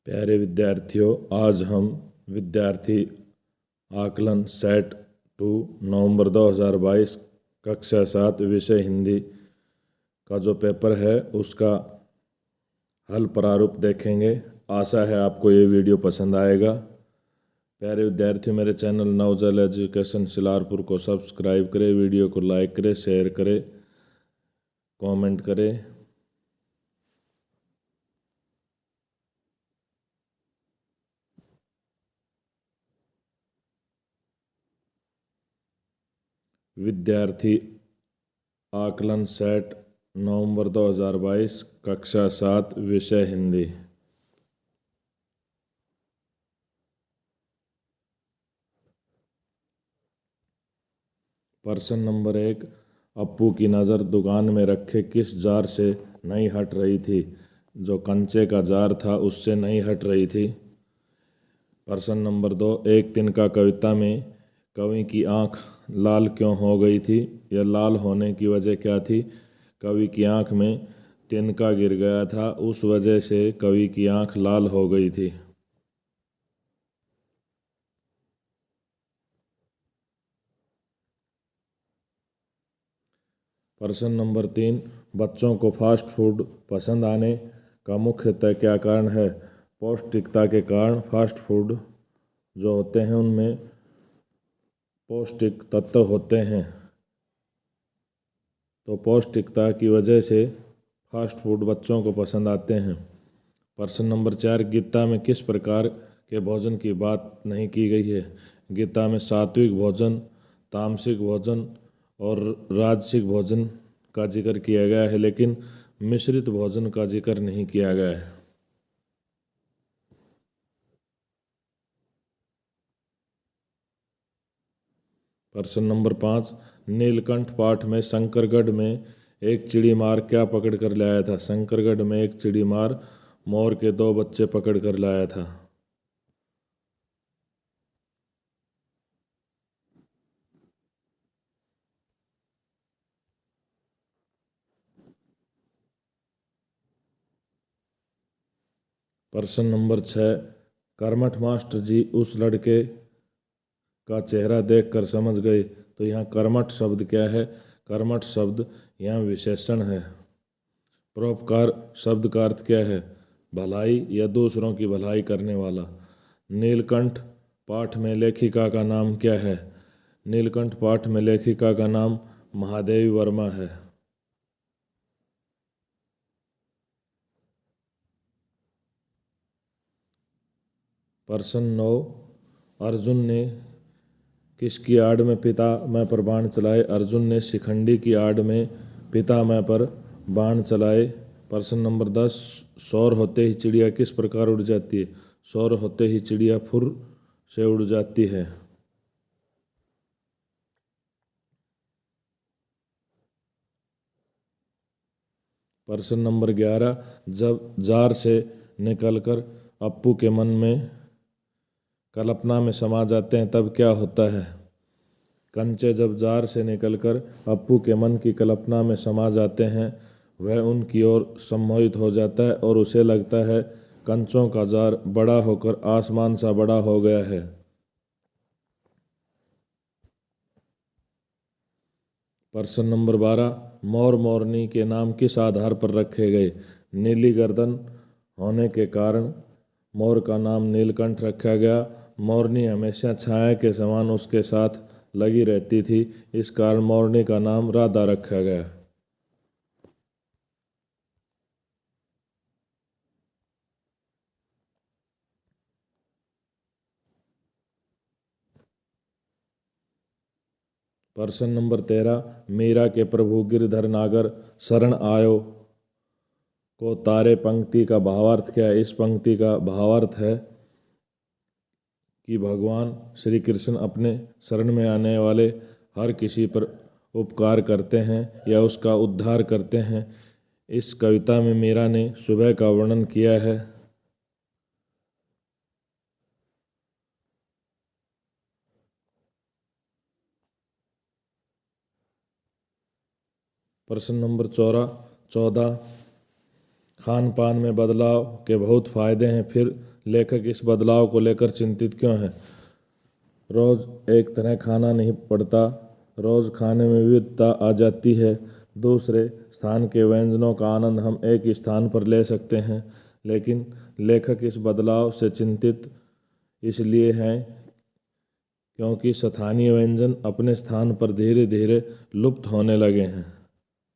प्यारे विद्यार्थियों, आज हम विद्यार्थी आकलन सेट 2 नवंबर 2022 कक्षा 7 विषय हिंदी का जो पेपर है उसका हल प्रारूप देखेंगे। आशा है आपको ये वीडियो पसंद आएगा। प्यारे विद्यार्थियों, मेरे चैनल नवजल एजुकेशन सिलारपुर को सब्सक्राइब करें, वीडियो को लाइक करें, शेयर करें, कमेंट करें। विद्यार्थी आकलन सेट नवंबर 2022 कक्षा 7 विषय हिंदी। प्रश्न नंबर 1, अप्पू की नज़र दुकान में रखे किस जार से नहीं हट रही थी? जो कंचे का जार था उससे नहीं हट रही थी। प्रश्न नंबर 2, एक तिनका कविता में कवि की आंख लाल क्यों हो गई थी? यह लाल होने की वजह क्या थी? कवि की आंख में तिनका गिर गया था, उस वजह से कवि की आंख लाल हो गई थी। प्रश्न नंबर 3, बच्चों को फास्ट फूड पसंद आने का मुख्यतः क्या कारण है? पौष्टिकता के कारण। फास्ट फूड जो होते हैं उनमें पौष्टिक तत्व होते हैं, तो पौष्टिकता की वजह से फास्ट फूड बच्चों को पसंद आते हैं। प्रश्न नंबर 4, गीता में किस प्रकार के भोजन की बात नहीं की गई है? गीता में सात्विक भोजन, तामसिक भोजन और राजसिक भोजन का जिक्र किया गया है, लेकिन मिश्रित भोजन का जिक्र नहीं किया गया है। प्रश्न नंबर 5, नीलकंठ पाठ में शंकरगढ़ में एक चिड़ी मार क्या पकड़ कर लाया था? शंकरगढ़ में एक चिड़ी मार मोर के 2 बच्चे पकड़ कर लाया था। प्रश्न नंबर 6, कर्मठ मास्टर जी उस लड़के का चेहरा देखकर समझ गए, तो यहाँ कर्मठ शब्द क्या है? कर्मठ शब्द यहाँ विशेषण है। परोपकार शब्द का अर्थ क्या है? भलाई या दूसरों की भलाई करने वाला। नीलकंठ पाठ में लेखिका का नाम क्या है? नीलकंठ पाठ में लेखिका का नाम महादेवी वर्मा है। प्रश्न 9, अर्जुन ने किसकी आड़ में पिता मैं पर बाण चलाए? अर्जुन ने शिखंडी की आड़ में पिता मैं पर बाण चलाए। प्रश्न नंबर 10, सौर होते ही चिड़िया किस प्रकार उड़ जाती है? सौर होते ही चिड़िया फुर से उड़ जाती है। प्रश्न नंबर 11, जब जार से निकलकर अप्पू के मन में कल्पना में समा जाते हैं तब क्या होता है? कंचे जब जार से निकलकर अप्पू के मन की कल्पना में समा जाते हैं, वह उनकी ओर सम्मोहित हो जाता है और उसे लगता है कंचों का जार बड़ा होकर आसमान सा बड़ा हो गया है। प्रश्न नंबर 12, मोर मोरनी के नाम किस आधार पर रखे गए? नीली गर्दन होने के कारण मोर का नाम नीलकंठ रखा गया। मोरनी हमेशा छाया के समान उसके साथ लगी रहती थी, इस कारण मोरनी का नाम राधा रखा गया। प्रश्न नंबर 13, मीरा के प्रभु गिरधर नागर शरण आयो को तारे पंक्ति का भावार्थ क्या है? इस पंक्ति का भावार्थ है कि भगवान श्री कृष्ण अपने शरण में आने वाले हर किसी पर उपकार करते हैं या उसका उद्धार करते हैं। इस कविता में मीरा ने सुबह का वर्णन किया है। प्रश्न नंबर 14, खान पान में बदलाव के बहुत फायदे हैं, फिर लेखक इस बदलाव को लेकर चिंतित क्यों है? रोज एक तरह खाना नहीं पड़ता, रोज खाने में विविधता आ जाती है। दूसरे स्थान के व्यंजनों का आनंद हम एक ही स्थान पर ले सकते हैं, लेकिन लेखक इस बदलाव से चिंतित इसलिए हैं क्योंकि स्थानीय व्यंजन अपने स्थान पर धीरे धीरे लुप्त होने लगे हैं।